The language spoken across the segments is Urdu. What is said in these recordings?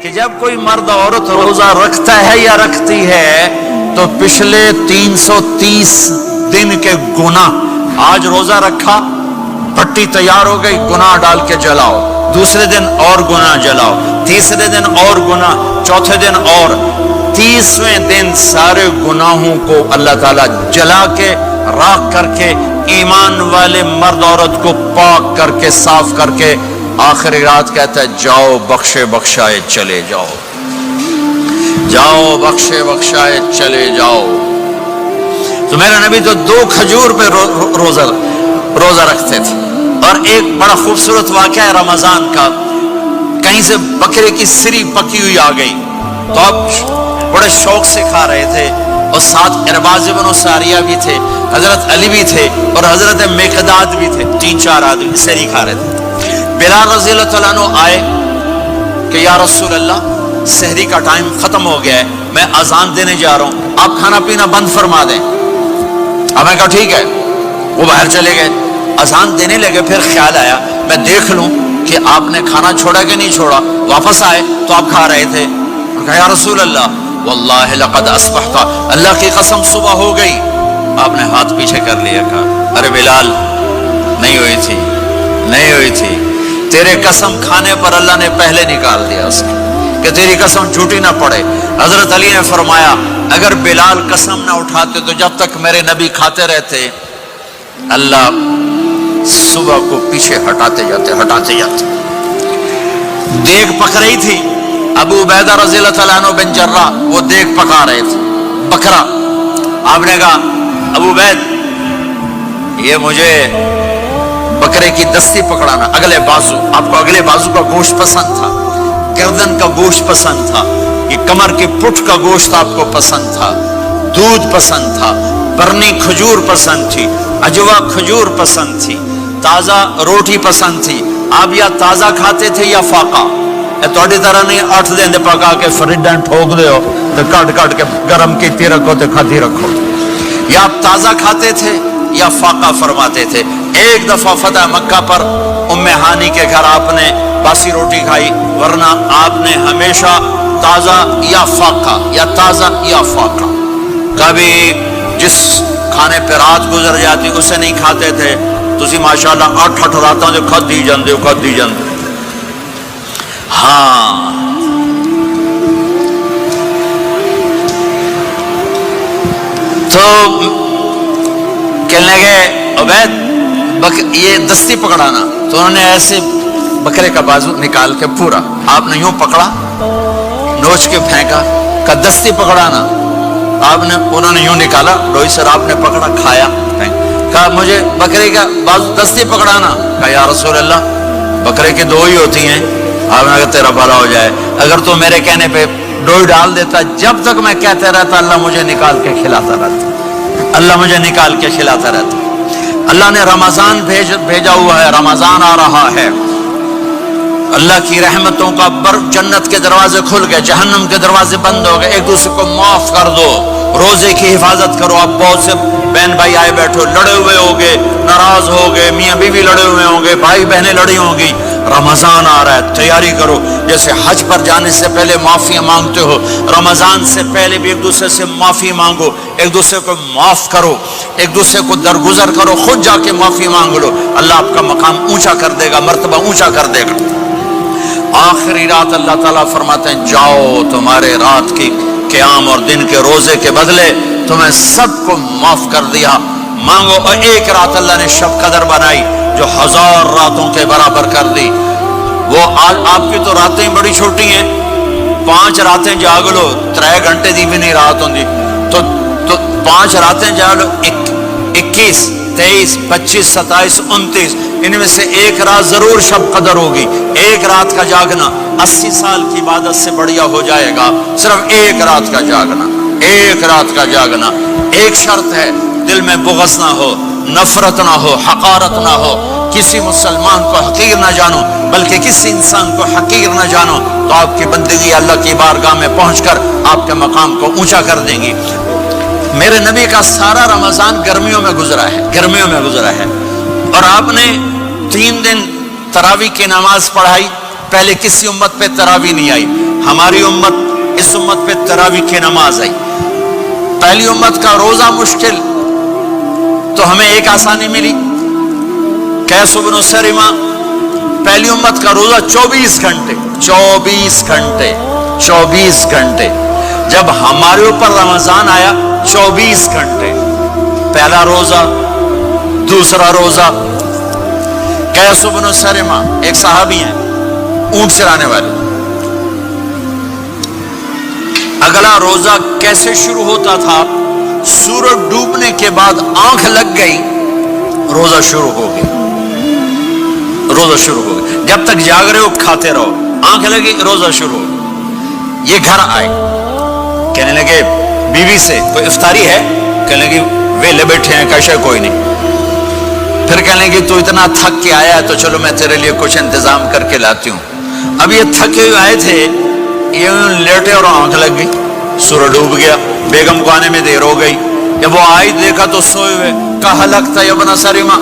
کہ جب کوئی مرد عورت روزہ رکھتا ہے یا رکھتی ہے تو پچھلے 330 دن کے گناہ، آج روزہ رکھا، پٹی تیار ہو گئی، گناہ ڈال کے جلاؤ، دوسرے دن اور گناہ جلاؤ، تیسرے دن اور گناہ، چوتھے دن اور، 30ویں دن سارے گناہوں کو اللہ تعالیٰ جلا کے راکھ کر کے ایمان والے مرد عورت کو پاک کر کے صاف کر کے آخری رات کہتا ہے جاؤ بخشے بخشائے چلے جاؤ، جاؤ بخشے بخشائے چلے جاؤ۔ تو میرا نبی تو 2 کھجور پہ روزہ رکھتے تھے۔ اور ایک بڑا خوبصورت واقعہ ہے رمضان کا، کہیں سے بکرے کی سری پکی ہوئی آ گئی تو اب بڑے شوق سے کھا رہے تھے، اور ساتھ ارباز بن ساریہ بھی تھے، حضرت علی بھی تھے اور حضرت مقداد بھی تھے، 3-4 آدمی سری کھا رہے تھے۔ بلال رضی اللہ تعالیٰ عنہ آئے کہ یا رسول اللہ سحری کا ٹائم ختم ہو گیا ہے، میں اذان دینے جا رہا ہوں، آپ کھانا پینا بند فرما دیں۔ اب میں کہا ٹھیک ہے، وہ باہر چلے گئے، اذان دینے لگے، پھر خیال آیا میں دیکھ لوں کہ آپ نے کھانا چھوڑا کہ نہیں چھوڑا، واپس آئے تو آپ کھا رہے تھے، کہا یا رسول اللہ واللہ لقد اصبحت، اللہ کی قسم صبح ہو گئی۔ آپ نے ہاتھ پیچھے کر لیا، کہا ارے بلال نہیں ہوئی تھی، نہیں ہوئی تھی، تیرے قسم کھانے پر اللہ نے پہلے نکال دیا اس کو کہ تیری قسم جھوٹی نہ پڑے۔ حضرت علی نے فرمایا اگر بلال قسم نہ اٹھاتے تو جب تک میرے نبی کھاتے رہتے اللہ صبح کو پیچھے ہٹاتے جاتے۔ دیگ پک رہی تھی، ابو عبیدہ رضی اللہ تعالیٰ عنہ بن جراح وہ دیگ پکا رہے تھے، بکرا۔ آپ نے کہا ابو عبید یہ مجھے بکرے کی دستی پکڑانا، اگلے بازو، آپ کو اگلے بازو کا گوشت پسند تھا، گردن کا گوشت پسند تھا، یہ کمر کی پٹھ کا گوشت آپ کو پسند تھا، دودھ پسند تھا، برنی کھجور پسند تھی، اجوا کھجور پسند تھی، تازہ روٹی پسند تھی۔ آپ یا تازہ کھاتے تھے یا فاقہ، توڑی طرح نہیں 8 دن دے پکا کے فریڈن ٹھوک دے ہو تو کٹ کے گرم کیتی رکھو تو کھاتی رکھو، یا آپ تازہ کھاتے تھے یا فاقہ فرماتے تھے۔ ایک دفعہ فتح مکہ پر ام ہانی کے گھر آپ نے باسی روٹی کھائی، ورنہ آپ نے ہمیشہ تازہ یا فاقہ یا تازہ یا فاقہ، کبھی جس کھانے پہ رات گزر جاتی اسے نہیں کھاتے تھے۔ تسی ماشاءاللہ 8 راتوں جو کھدی جاندے ہو۔ ہاں تو کہنے لگے عبید یہ دستی پکڑانا، تو انہوں نے ایسے بکرے کا بازو نکال کے پورا آپ نے یوں پکڑا، نوچ کے پھینکا، کہ دستی پکڑانا، آپ نے انہوں نے یوں نکالا، روئی سر آپ نے پکڑا، کھایا، کہا مجھے بکرے کا بازو دستی پکڑانا، کہا یا رسول اللہ بکرے کی 2 ہی ہوتی ہیں، آپ نے کہا تیرا بھلا ہو جائے، اگر تو میرے کہنے پہ ڈوئی ڈال دیتا، جب تک میں کہتے رہتا اللہ مجھے نکال کے کھلاتا رہتا، اللہ مجھے نکال کے کھلاتا رہتا۔ اللہ نے رمضان بھیجا ہوا ہے، رمضان آ رہا ہے، اللہ کی رحمتوں کا جنت کے دروازے کھل گئے، جہنم کے دروازے بند ہو گئے، ایک دوسرے کو معاف کر دو، روزے کی حفاظت کرو۔ اب بہت سے بہن بھائی آئے بیٹھو، لڑے ہوئے ہوگے، ناراض ہوگے، میاں بیوی لڑے ہوئے ہوں گے، بھائی بہنیں لڑی ہوں گی، رمضان آ رہا ہے، تیاری کرو۔ جیسے حج پر جانے سے پہلے معافی مانگتے ہو، رمضان سے پہلے بھی ایک دوسرے سے معافی مانگو، ایک دوسرے کو معاف کرو، ایک دوسرے کو درگزر کرو، خود جا کے معافی مانگ لو، اللہ آپ کا مقام اونچا کر دے گا، مرتبہ اونچا کر دے گا۔ آخری رات اللہ تعالیٰ فرماتے ہیں جاؤ تمہارے رات کی قیام اور دن کے روزے کے بدلے تمہیں سب کو معاف کر دیا، مانگو۔ اور ایک رات اللہ نے شب قدر بنائی جو 1000 راتوں کے برابر کر دی۔ وہ آج آپ کی تو راتیں بڑی چھوٹی ہیں، 5 راتیں جاگ لو، 3 گھنٹے دی بھی نہیں رات ہوندی، تو 5 راتیں جاگ لو، 21 23 25 27 29، ان میں سے ایک رات ضرور شب قدر ہوگی۔ ایک رات کا جاگنا 80 سال کی عبادت سے بڑھیا ہو جائے گا، صرف ایک رات کا جاگنا، ایک رات کا جاگنا۔ ایک شرط ہے، دل میں بغض نہ ہو، نفرت نہ ہو، حقارت نہ ہو، کسی مسلمان کو حقیر نہ جانو، بلکہ کسی انسان کو حقیر نہ جانو، تو آپ کی بندگی اللہ کی بارگاہ میں پہنچ کر آپ کے مقام کو اونچا کر دیں گی۔ میرے نبی کا سارا رمضان گرمیوں میں گزرا ہے، گرمیوں میں گزرا ہے، اور آپ نے 3 دن تراویح کی نماز پڑھائی، پہلے کسی امت پہ تراویح نہیں آئی۔ ہماری امت اس امت پہ تراویح کی نماز آئی. پہلی امت کا روزہ مشکل تو ہمیں ایک آسانی ملی. قیس بن سرمہ پہلی امت کا روزہ 24 گھنٹے 24 گھنٹے 24 گھنٹے. جب ہمارے اوپر رمضان آیا 24 گھنٹے. پہلا روزہ، دوسرا روزہ. قیس بن سرمہ ایک صحابی ہیں، اونٹ چرانے والے. اگلا روزہ کیسے شروع ہوتا تھا؟ سورج ڈوبنے کے بعد آنکھ لگ گئی، روزہ شروع ہو گیا. روزہ شروع ہو گیا. جب تک جاگ رہے ہو کھاتے رہو، آنکھ لگی روزہ شروع ہو گیا. یہ گھر آئے، کہنے لگے بیوی سے کوئی افطاری ہے؟ کہنے لگے ویلے بیٹھے ہیں، کیسے کوئی نہیں. پھر کہنے لگے تو اتنا تھک کے آیا تو چلو میں تیرے لیے کچھ انتظام کر کے لاتی ہوں. اب یہ تھکے ہوئے آئے تھے، یہ لیٹے اور آنکھ لگ گئی، سورج ڈوب گیا. بیگم کو آنے میں دیر ہو گئی. جب وہ آئی دیکھا تو سوئے ہوئے. کہا لگتا ہے ابن سرمہ،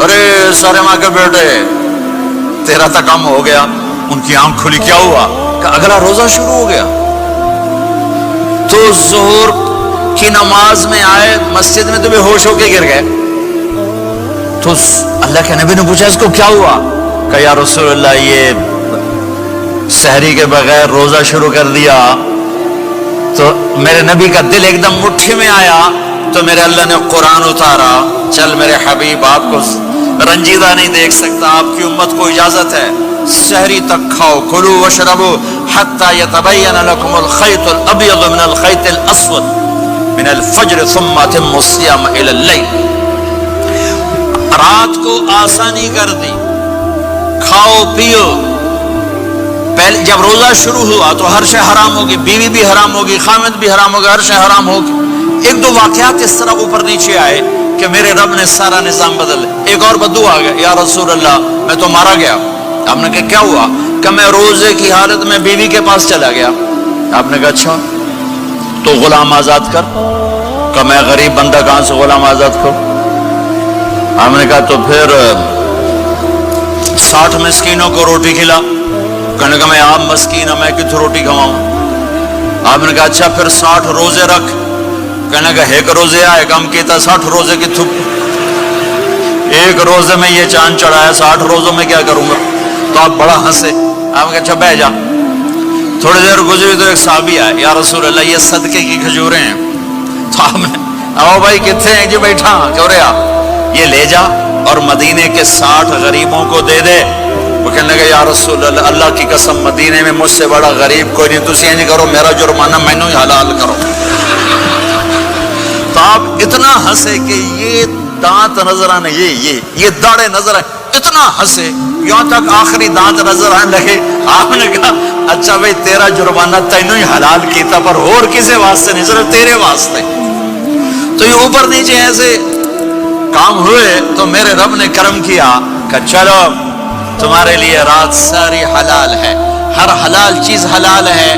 ارے سرمہ کے بیٹے تیرا تو کام ہو گیا. ان کی آنکھ کھلی، کیا ہوا؟ کہ اگلا روزہ شروع ہو گیا. تو ظہر کی نماز میں آئے مسجد میں تو بے ہوش ہو کے گر گئے. تو اللہ کے نبی نے پوچھا اس کو کیا ہوا؟ کہ یا رسول اللہ یہ سحری کے بغیر روزہ شروع کر دیا. تو میرے نبی کا دل ایک دم مٹھی میں آیا. تو میرے اللہ نے قرآن اتارا، چل میرے حبیب آپ کو رنجیدہ نہیں دیکھ سکتا، آپ کی امت کو اجازت ہے سحری تک کھاؤ، کلوا واشربوا حتی یتبین لکم الخیط الابیض من الخیط الاسود من الفجر ثم اتموا الصیام الی اللیل. رات کو آسانی کر دی، کھاؤ پیو. پہلے جب روزہ شروع ہوا تو ہر شے حرام ہوگی، بیوی بھی حرام ہوگی، خامد بھی حرام ہوگا، ہر شے حرام ہوگی. ایک دو واقعات اس طرح اوپر نیچے آئے کہ میرے رب نے سارا نظام بدل. ایک اور بدو آ گیا، یا رسول اللہ میں تو مارا گیا. آپ نے کہا کیا ہوا؟ کہ میں روزے کی حالت میں بیوی کے پاس چلا گیا. آپ نے کہا اچھا تو غلام آزاد کر. کہ میں غریب بندہ کہاں سے غلام آزاد کروں؟ آپ نے کہا تو پھر 60 مسکینوں کو روٹی کھلا. کہنے کا میں عام مسکین ہوں، میں کتوں روٹی کھواؤں؟ آپ نے کہا اچھا پھر 60 روزے رکھ. کہنے کا ایک روزے آئے کم کیتا 60 روزے کی تھپ. ایک روزے میں یہ چاند چڑھایا، 60 روزوں میں کیا کروں گا؟ تو آپ بڑا ہنسے. آپ نے کہا اچھا بہ جا. تھوڑی دیر گزری تو ایک صحابی آئے، یا رسول اللہ یہ صدقے کی کھجوریں ہیں. تو آپ نے آؤ بھائی کتنے ہیں؟ جی بیٹھا. کیوں رہے آپ؟ یہ لے جا اور مدینے کے 60 غریبوں کو دے دے. وہ کہنے لگا یا رسول اللہ اللہ کی قسم مدینے میں مجھ سے بڑا غریب کوئی نہیں، تسی یہ نہیں کرو، میرا جرمانہ مینوں ہی حلال کرو. تو آپ اتنا ہنسے کہ یہ دانت نظر آنے، یہ داڑے نظر آئے. اتنا ہنسے یہاں تک آخری دانت نظر آنے لگے. آپ نے کہا اچھا بھائی تیرا جرمانہ تینوں ہی حلال کیتا، پر اور کسی واسطے نہیں، صرف تیرے واسطے. تو یہ اوپر نیچے ایسے کام ہوئے تو میرے رب نے کرم کیا کہ چلو تمہارے لیے رات ساری حلال ہے، ہر حلال چیز حلال ہے.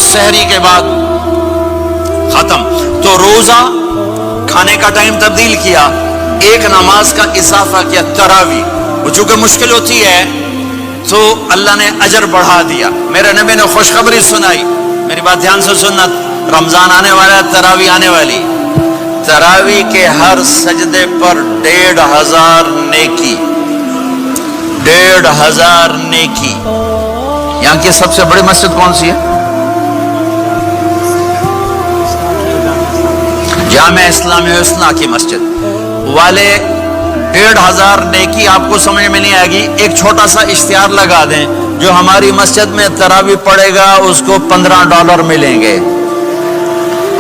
سحری کے بعد ختم. تو روزہ کھانے کا ٹائم تبدیل کیا، ایک نماز کا اضافہ کیا، تراویح. وہ چونکہ مشکل ہوتی ہے تو اللہ نے اجر بڑھا دیا. میرے نبی نے خوشخبری سنائی، میری بات دھیان سے سننا. رمضان آنے والا ہے، تراویح آنے والی. تراویح کے ہر سجدے پر 1500 نیکی، 1500 نیکی. یہاں کی سب سے بڑی مسجد کون سی ہے؟ جامع اسلامی حسنہ کی مسجد والے. 1500 نیکی آپ کو سمجھ میں نہیں آئے گی. ایک چھوٹا سا اشتہار لگا دیں، جو ہماری مسجد میں تراویح پڑے گا اس کو $15 ملیں گے.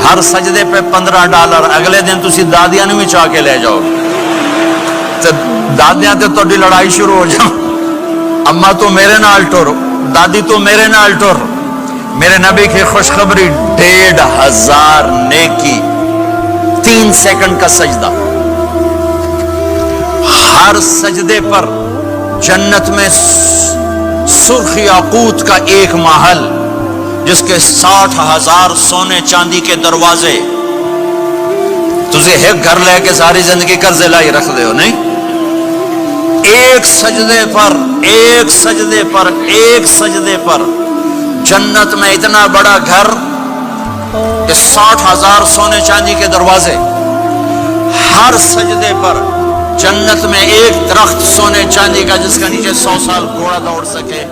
ہر سجدے پہ $15. اگلے دن تسی دادیاں نوں بھی چاہ کے لے جاؤ. دادیاں تے تہاڈی لڑائی شروع ہو جاؤ، اما تو میرے نال ٹر، دادی تو میرے نال ٹر. میرے نبی کی خوشخبری 1500 نیکی، 3 سیکنڈ کا سجدہ. ہر سجدے پر جنت میں سرخ یاقوت کا ایک محل جس کے 60,000 سونے چاندی کے دروازے. تجھے ایک گھر لے کے ساری زندگی قرضے لائی رکھ دے ہو نہیں. ایک سجدے پر جنت میں اتنا بڑا گھر کہ 60,000 سونے چاندی کے دروازے، ہر سجدے پر جنت میں ایک درخت سونے چاندی کا جس کا نیچے 100 سال گھوڑا دوڑ سکے،